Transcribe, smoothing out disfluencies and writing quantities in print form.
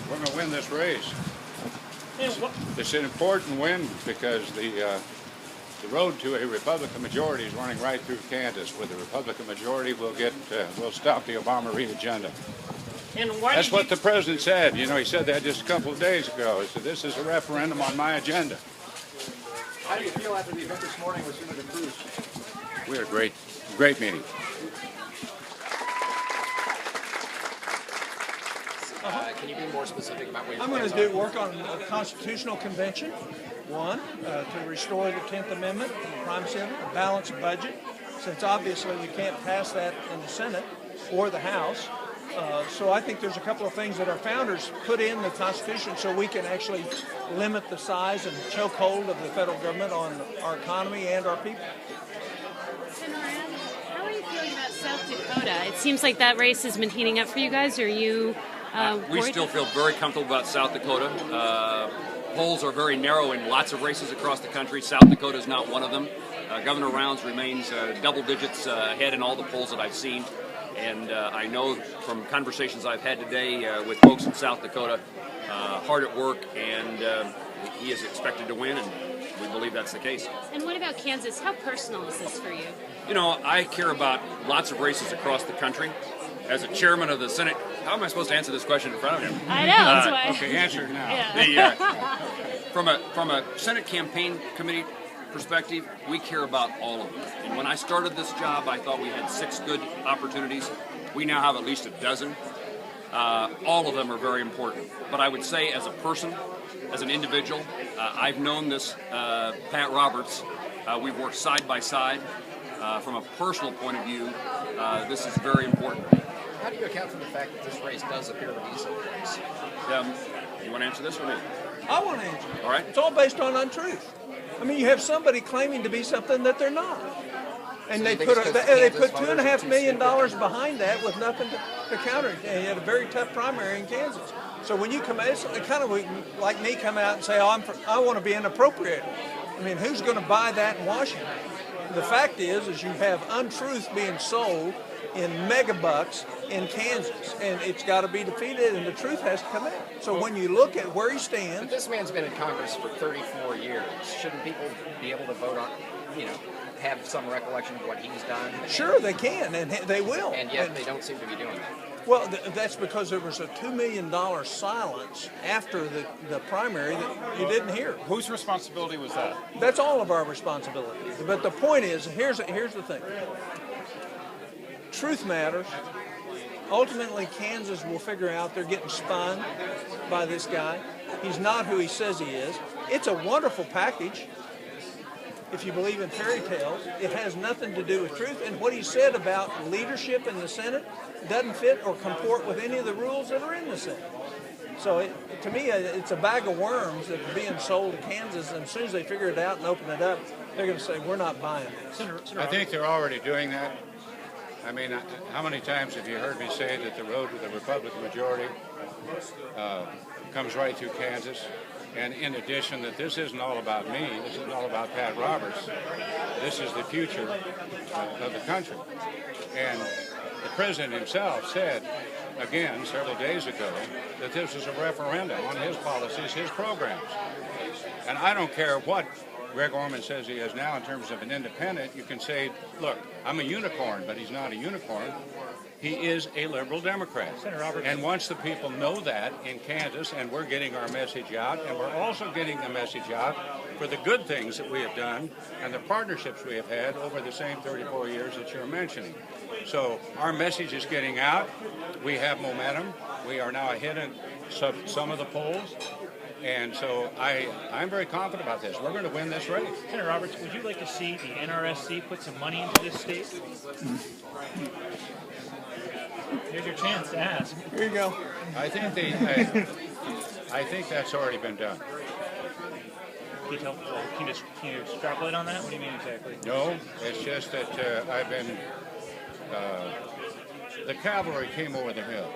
We're going to win this race. It's an important win because the road to a Republican majority is running right through Kansas. With a Republican majority, we'll stop the Obama-Reid agenda. And that's what the president said. You know, he said that just a couple of days ago. He said, this is a referendum on my agenda. How do you feel after the event this morning with Senator Cruz? We had a great meeting. Can you be more specific about what I'm going to work on a constitutional convention, one, to restore the 10th Amendment, the primacy of it, a balanced budget, since obviously we can't pass that in the Senate or the House. So I think there's a couple of things that our founders put in the Constitution so we can actually limit the size and chokehold of the federal government on our economy and our people. Moran, how are you feeling about South Dakota? It seems like that race has been heating up for you guys. Are you we still feel very comfortable about South Dakota. Polls are very narrow in lots of races across the country. South Dakota is not one of them. Governor Rounds remains double digits ahead in all the polls that I've seen. And I know from conversations I've had today with folks in South Dakota, hard at work, and he is expected to win, and we believe that's the case. And what about Kansas? How personal is this for you? You know, I care about lots of races across the country. As a chairman of the Senate, how am I supposed to answer this question in front of him? I know, that's why. Okay, answer it now. Yeah. From a Senate campaign committee perspective, we care about all of them. And when I started this job, I thought we had 6 good opportunities. We now have at least a dozen. All of them are very important. But I would say as a person, as an individual, I've known this Pat Roberts. We've worked side by side. From a personal point of view, this is very important. How do you account for the fact that this race does appear to be so close? You want to answer this or me? I want to answer. All right. It's all based on untruth. I mean, you have somebody claiming to be something that they're not. And So they put $2.5 million behind that with nothing to counter it. And you had a very tough primary in Kansas. So when you come out, it's kind of like me come out and say, oh, I want to be inappropriate. I mean, who's going to buy that in Washington? The fact is you have untruth being sold in megabucks in Kansas, and it's got to be defeated, and the truth has to come out. So when you look at where he stands... But this man's been in Congress for 34 years. Shouldn't people be able to vote on, have some recollection of what he's done? Sure, they can, and they will. And yet they don't seem to be doing that. Well, that's because there was a $2 million silence after the primary that you didn't hear. Whose responsibility was that? That's all of our responsibility. But the point is, here's the thing. Truth matters. Ultimately, Kansas will figure out they're getting spun by this guy. He's not who he says he is. It's a wonderful package. If you believe in fairy tales, it has nothing to do with truth. And what he said about leadership in the Senate doesn't fit or comport with any of the rules that are in the Senate. So to me, it's a bag of worms that are being sold to Kansas, and as soon as they figure it out and open it up, they're going to say, we're not buying this. I think they're already doing that. I mean, how many times have you heard me say that the road to the Republican majority comes right through Kansas? And in addition, that this isn't all about me, this isn't all about Pat Roberts. This is the future of the country. And the president himself said, again, several days ago, that this is a referendum on his policies, his programs. And I don't care what Greg Orman says he is now in terms of an independent. You can say, look, I'm a unicorn, but he's not a unicorn. He is a liberal Democrat. And once the people know that in Kansas, and we're getting our message out, and we're also getting the message out for the good things that we have done and the partnerships we have had over the same 34 years that you're mentioning. So our message is getting out. We have momentum. We are now ahead in some of the polls. And so I'm very confident about this. We're going to win this race. Senator Roberts, would you like to see the NRSC put some money into this state? Here's your chance to ask. Here you go. I think that's already been done. Can you extrapolate on that? What do you mean exactly? No, it's just that I've been, the cavalry came over the hill.